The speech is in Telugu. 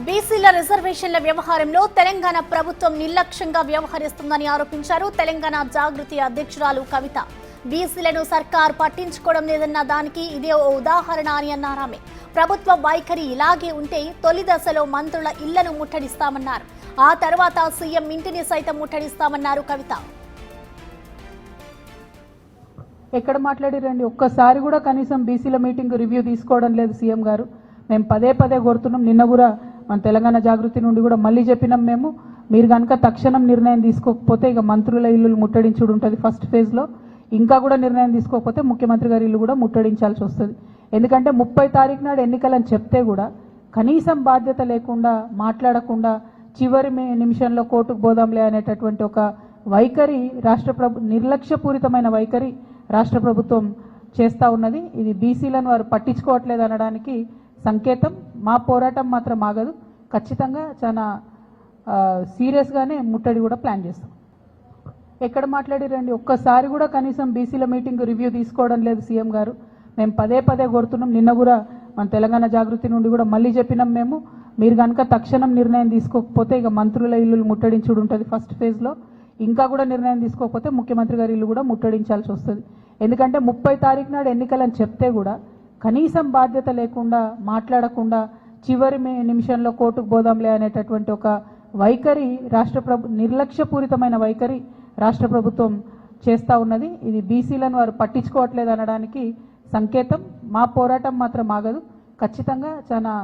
బీసీల రిజర్వేషన్ల వ్యవహారంలో తెలంగాణ ప్రభుత్వం నిర్లక్ష్యంగా వ్యవహరిస్తుందని ఆరోపించారు తెలంగాణ జాగృతి అధ్యక్షురాలు కవిత. బీసీలను సర్కార్ పట్టించుకోవడం లేదన్న దానికి ఇదే ఓ ఉదాహరణ అని అన్నారామె. ప్రభుత్వ వైఖరి ఇలాగే ఉంటే తొలి దశలో మంత్రుల ఇళ్లను ముట్టడిస్తామన్నారు. ఆ తర్వాత సీఎం ఇంటిని సైతం ముట్టడిస్తామన్నారు కవిత. ఎక్కడ మాట్లాడిరండి, ఒక్కసారి కూడా కనీసం బీసీల మీటింగ్ రివ్యూ తీసుకోవడం లేదు సీఎం గారు. మేము పదే పదే కోరుతున్నాం. నిన్న కూడా మన తెలంగాణ జాగృతి నుండి కూడా మళ్ళీ చెప్పినాం, మీరు కనుక తక్షణం నిర్ణయం తీసుకోకపోతే ఇక మంత్రుల ఇల్లు ముట్టడించుడు ఉంటుంది ఫస్ట్ ఫేజ్లో. ఇంకా కూడా నిర్ణయం తీసుకోకపోతే ముఖ్యమంత్రి గారి ఇల్లు కూడా ముట్టడించాల్సి వస్తుంది. ఎందుకంటే 30 తారీఖు నాడు ఎన్నికలని చెప్తే కూడా కనీసం బాధ్యత లేకుండా మాట్లాడకుండా చివరి నిమిషంలో కోర్టుకు పోదాంలే అనేటటువంటి ఒక వైఖరి నిర్లక్ష్యపూరితమైన వైఖరి రాష్ట్ర ప్రభుత్వం చేస్తూ ఉన్నది. ఇది బీసీలను వారు పట్టించుకోవట్లేదు అనడానికి సంకేతం. మా పోరాటం మాత్రం ఆగదు. ఖచ్చితంగా చాలా సీరియస్గానే ముట్టడి కూడా ప్లాన్ చేస్తాం. ఎక్కడ మాట్లాడిరండి, ఒక్కసారి కూడా కనీసం బీసీల మీటింగ్ రివ్యూ తీసుకోవడం లేదు సీఎం గారు. మేము పదే పదే కోరుతున్నాం. నిన్న కూడా మన తెలంగాణ జాగృతి నుండి కూడా మళ్ళీ చెప్పినాం, మీరు కనుక తక్షణం నిర్ణయం తీసుకోకపోతే ఇక మంత్రుల ఇల్లు ముట్టడించుడు ఉంటుంది ఫస్ట్ ఫేజ్లో. ఇంకా కూడా నిర్ణయం తీసుకోకపోతే ముఖ్యమంత్రి గారి ఇల్లు కూడా ముట్టడించాల్సి వస్తుంది. ఎందుకంటే 30 తారీఖు నాడు ఎన్నికలని చెప్తే కూడా కనీసం బాధ్యత లేకుండా మాట్లాడకుండా చివరి నిమిషంలో కోర్టుకు పోదాంలే అనేటటువంటి ఒక వైఖరి నిర్లక్ష్యపూరితమైన వైఖరి రాష్ట్ర ప్రభుత్వం చేస్తూ ఉన్నది. ఇది బీసీలను వారు పట్టించుకోవట్లేదు అనడానికి సంకేతం. మా పోరాటం మాత్రం ఆగదు. ఖచ్చితంగా చాలా